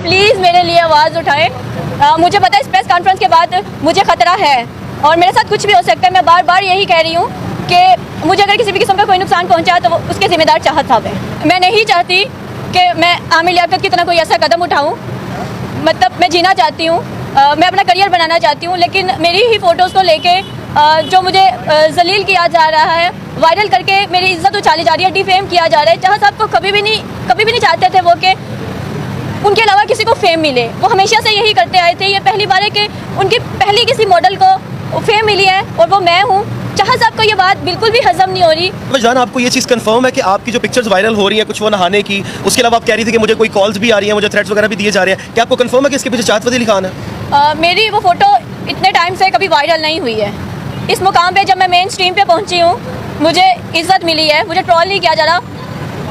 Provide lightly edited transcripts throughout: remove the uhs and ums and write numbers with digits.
Please मेरे लिए आवाज़ उठाएं। मुझे पता है इस प्रेस कॉन्फ्रेंस के बाद मुझे ख़तरा है और मेरे साथ कुछ भी हो सकता है। मैं बार बार यही कह रही हूँ कि मुझे अगर किसी भी किस्म का कोई नुकसान पहुँचा तो उसके ज़िम्मेदार चाहत साहब है। मैं नहीं चाहती कि मैं आमिर लियाकत की तरह कोई ऐसा कदम उठाऊँ। मतलब मैं जीना चाहती हूँ, मैं अपना करियर बनाना चाहती हूँ, लेकिन मेरी ही फ़ोटोज़ को लेके जो मुझे जलील किया जा रहा है, वायरल करके मेरी इज्जत उछाली जा रही है, डिफेम किया जा रहा है। चाहत साहब को कभी भी नहीं चाहते थे वो कि उनके अलावा किसी को फेम मिले। वो हमेशा से यही करते आए थे। ये पहली बार है कि उनकी पहली किसी मॉडल को फेम मिली है और वो मैं हूँ। चाहत साहब को ये बात बिल्कुल भी हजम नहीं हो रही। जान, आपको ये चीज़ कंफर्म है कि आपकी जो पिक्चर्स वायरल हो रही हैं कुछ वो नहाने की, उसके अलावा आप कह रही थी कि मुझे कोई कॉल्स भी आ रही हैं, मुझे थ्रेट्स वगैरह भी दिए जा रहे हैं, क्या आपको कंफर्म है कि इसके पीछे चाहत फजील खान है? मेरी वो फ़ोटो इतने टाइम से कभी वायरल नहीं हुई है। इस मुकाम पे जब मैं मेन स्ट्रीम पे पहुंची हूँ, मुझे इज़्ज़त मिली है, मुझे ट्रोल नहीं किया जा रहा।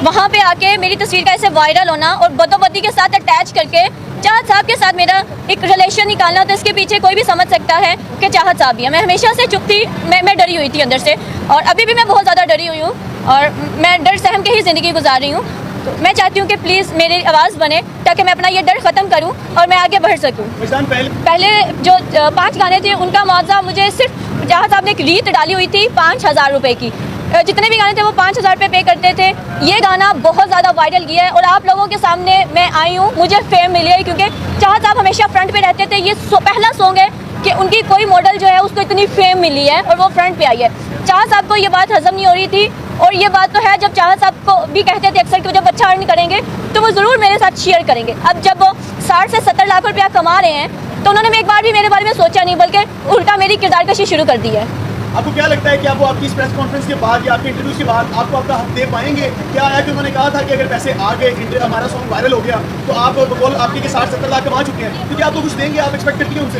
वहाँ पे आके मेरी तस्वीर का ऐसे वायरल होना और बदोबदी के साथ अटैच करके चाहत साहब के साथ मेरा एक रिलेशन निकालना, तो इसके पीछे कोई भी समझ सकता है कि चाहत साहब ही है। मैं हमेशा से चुप थी, मैं डरी हुई थी अंदर से, और अभी भी मैं बहुत ज़्यादा डरी हुई हूँ और मैं डर सहम के ही ज़िंदगी गुजार रही हूँ। तो मैं चाहती हूँ कि प्लीज़ मेरी आवाज़ बने ताकि मैं अपना ये डर ख़त्म करूँ और मैं आगे बढ़ सकूँ। पहले जो 5 गाने थे उनका मुआवजा मुझे सिर्फ चाहत साहब ने एक रीत डाली हुई थी 5,000 रुपये की। जितने भी गाने थे वो 5,000 रुपये पे करते थे। ये गाना बहुत ज़्यादा वायरल किया है और आप लोगों के सामने मैं आई हूँ, मुझे फेम मिली है क्योंकि चाहत साहब हमेशा फ्रंट पे रहते थे। ये पहला सॉन्ग है कि उनकी कोई मॉडल जो है उसको इतनी फेम मिली है और वो फ्रंट पे आई है। चाहत साहब को ये बात हजम नहीं हो रही थी और ये बात तो है, जब चाहत साहब को भी कहते थे अक्सर कि जब अच्छा अर्न करेंगे तो वो ज़रूर मेरे साथ शेयर करेंगे। अब जब वो 60 से 70 लाख रुपया कमा रहे हैं तो उन्होंने एक बार भी मेरे बारे में सोचा नहीं, बल्कि उल्टा मेरी किरदार कशी शुरू कर दी है। आपको क्या लगता है कि आप वो आपकी इस प्रेस कॉन्फ्रेंस के बाद या आपके इंटरव्यू के बाद आपको आपका हक दे पाएंगे? क्या है कि उन्होंने कहा था कि अगर पैसे आ गए, हमारा सॉन्ग वायरल हो गया तो आप बोल आपके 60-70 लाख कमा चुके हैं, तो क्या आपको कुछ देंगे? आप एक्सपेक्ट करती हैं उनसे?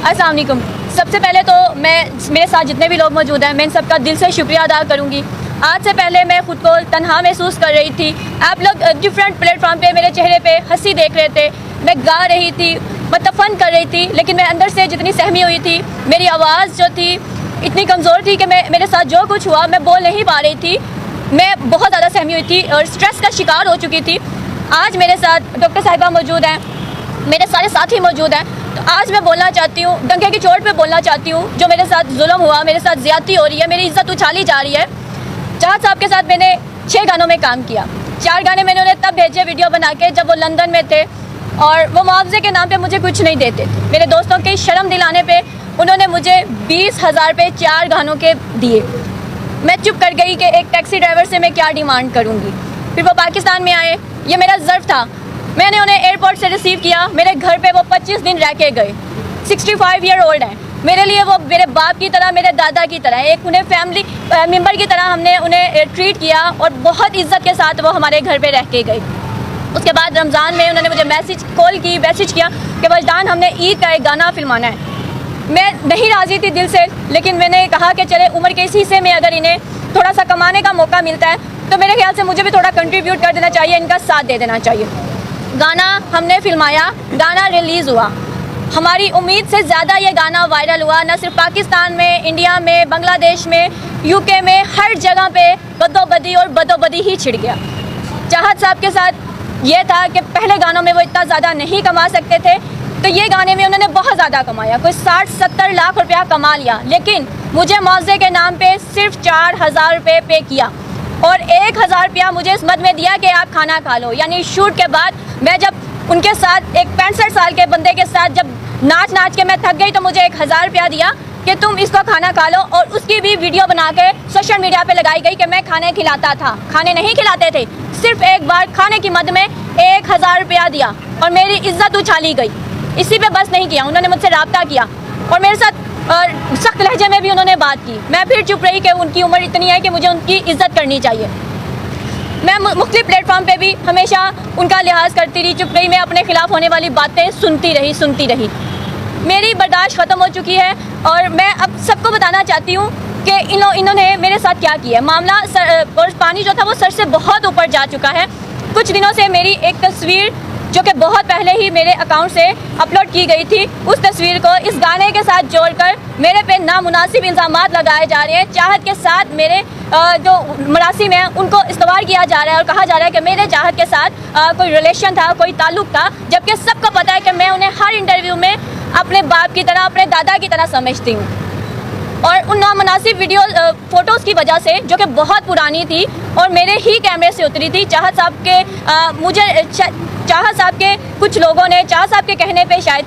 अस्सलाम वालेकुम। सबसे पहले तो मेरे साथ जितने भी लोग मौजूद हैं, मैं इन सबका दिल से शुक्रिया अदा करूँगी। आज से पहले मैं खुद को तन्हा महसूस कर रही थी। आप लोग डिफरेंट प्लेटफॉर्म पे मेरे चेहरे पे हंसी देख रहे थे, मैं गा रही थी, मतलब फ़न कर रही थी, लेकिन मैं अंदर से जितनी सहमी हुई थी, मेरी आवाज़ जो थी इतनी कमज़ोर थी कि मेरे साथ जो कुछ हुआ मैं बोल नहीं पा रही थी। मैं बहुत ज़्यादा सहमी हुई थी और स्ट्रेस का शिकार हो चुकी थी। आज मेरे साथ डॉक्टर साहिबा मौजूद हैं, मेरे सारे साथी मौजूद हैं, तो आज मैं बोलना चाहती हूँ, डंके की चोट पे बोलना चाहती हूँ, जो मेरे साथ जुल्म हुआ, मेरे साथ ज़्यादती हो रही है, मेरी इज़्ज़त उछाली जा रही है। चाहत साहब के साथ मैंने 6 गानों में काम किया। 4 गाने मैंने उन्हें तब भेजे वीडियो बना के जब वो लंदन में थे और वो मुआवजे के नाम पे मुझे कुछ नहीं देते थे। मेरे दोस्तों के शर्म दिलाने पे उन्होंने मुझे 20,000 रुपये 4 गानों के दिए। मैं चुप कर गई कि एक टैक्सी ड्राइवर से मैं क्या डिमांड करूँगी। फिर वो पाकिस्तान में आए, ये मेरा ज़र्फ था। मैंने उन्हें एयरपोर्ट से रिसीव किया, मेरे घर पे वो 25 दिन रह के गए। 65 ईयर ओल्ड हैं, मेरे लिए वो मेरे बाप की तरह, मेरे दादा की तरह, एक उन्हें फैमिली मेम्बर की तरह हमने उन्हें ट्रीट किया और बहुत इज्जत के साथ वो हमारे घर पे रह के गए। उसके बाद रमज़ान में उन्होंने मुझे मैसेज किया कि वजदान हमने ईद का एक गाना फिल्माना है। मैं नहीं राज़ी थी दिल से, लेकिन मैंने कहा कि चले उम्र के इस हिस्से में अगर इन्हें थोड़ा सा कमाने का मौका मिलता है तो मेरे ख्याल से मुझे भी थोड़ा कंट्रीब्यूट कर देना चाहिए, इनका साथ दे देना चाहिए। गाना हमने फिल्माया, गाना रिलीज़ हुआ। हमारी उम्मीद से ज़्यादा ये गाना वायरल हुआ, न सिर्फ पाकिस्तान में, इंडिया में, बांग्लादेश में, यूके में, हर जगह पे बदोबदी ही छिड़ गया। चाहत साहब के साथ ये था कि पहले गानों में वो इतना ज़्यादा नहीं कमा सकते थे, तो ये गाने में उन्होंने बहुत ज़्यादा कमाया, कोई 60-70 लाख रुपया कमा लिया। लेकिन मुझे मुआवजे के नाम पे सिर्फ 4,000 रुपये पे किया और 1,000 रुपया मुझे इस मद में दिया कि आप खाना खा लो। यानी शूट के बाद मैं जब उनके साथ एक 65 साल के बंदे के साथ जब नाच के मैं थक गई तो मुझे 1,000 रुपया दिया कि तुम इसको खाना खा लो, और उसकी भी वीडियो बना के सोशल मीडिया पे लगाई गई कि मैं खाने खिलाता था। खाने नहीं खिलाते थे, सिर्फ एक बार खाने की मद में 1,000 रुपया दिया और मेरी इज्जत उछाली गई। इसी पे बस नहीं किया, उन्होंने मुझसे रब्ता किया और मेरे साथ सख्त लहजे में भी उन्होंने बात की। मैं फिर चुप रही कि उनकी उम्र इतनी है कि मुझे उनकी इज्जत करनी चाहिए। मैं मुख्तलिफ प्लेटफॉर्म पे भी हमेशा उनका लिहाज करती रही, चुप रही, मैं अपने खिलाफ होने वाली बातें सुनती रही। मेरी बर्दाश्त ख़त्म हो चुकी है और मैं अब सबको बताना चाहती हूँ कि इन्होंने मेरे साथ क्या किया है। मामला और पानी जो था वो सर से बहुत ऊपर जा चुका है। कुछ दिनों से मेरी एक तस्वीर जो कि बहुत पहले ही मेरे अकाउंट से अपलोड की गई थी, उस तस्वीर को इस गाने के साथ जोड़कर मेरे पे नामुनासिब इल्ज़ामात लगाए जा रहे हैं। चाहत के साथ मेरे जो मरासिम हैं उनको इस्तेमाल किया जा रहा है और कहा जा रहा है कि मेरे चाहत के साथ कोई रिलेशन था, कोई ताल्लुक़ था, जबकि सबको पता है कि मैं उन्हें हर इंटरव्यू में अपने बाप की तरह, अपने दादा की तरह समझती हूँ। और उन नामुनासिब वीडियो फ़ोटोज़ की वजह से, जो कि बहुत पुरानी थी और मेरे ही कैमरे से उतरी थी, चाहत साहब के कुछ लोगों ने चाहत साहब के कहने पे शायद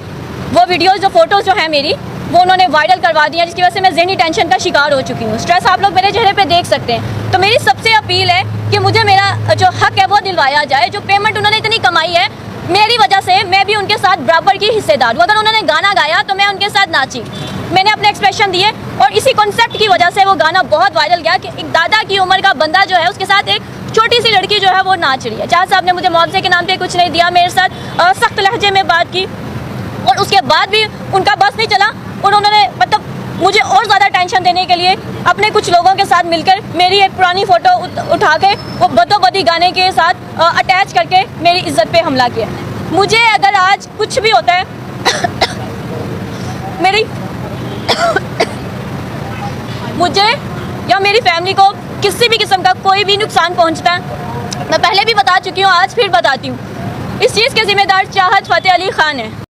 वो वीडियोज़ जो फ़ोटोज़ जो हैं मेरी, वो उन्होंने वायरल करवा दिया, जिसकी वजह से मैं ज़हनी टेंशन का शिकार हो चुकी हूँ। स्ट्रेस आप लोग मेरे चेहरे पे देख सकते हैं। तो मेरी सबसे अपील है कि मुझे मेरा जो हक है वो दिलवाया जाए। जो पेमेंट उन्होंने इतनी कमाई है, मेरी वजह से मैं भी उनके साथ बराबर की हिस्सेदार हूँ। अगर उन्होंने गाना गाया तो मैं उनके साथ नाची, मैंने अपने एक्सप्रेशन दिए और इसी कॉन्सेप्ट की वजह से वो गाना बहुत वायरल गया कि एक दादा की उम्र का बंदा जो है उसके साथ एक छोटी सी लड़की जो है वो नाच रही है। चाहत साहब ने मुझे मुआवजे के नाम पे कुछ नहीं दिया, मेरे साथ सख्त लहजे में बात की और उसके बाद भी उनका बस नहीं चला। उन्होंने मतलब मुझे और ज़्यादा टेंशन देने के लिए अपने कुछ लोगों के साथ मिलकर मेरी एक पुरानी फ़ोटो उठा के वो बदोबदी गाने के साथ अटैच करके मेरी इज्जत पे हमला किया। मुझे अगर आज कुछ भी होता है मुझे या मेरी फैमिली को किसी भी किस्म का कोई भी नुकसान पहुंचता है, मैं पहले भी बता चुकी हूँ, आज फिर बताती हूँ, इस चीज़ के ज़िम्मेदार चाहत फ़तेह अली ख़ान है।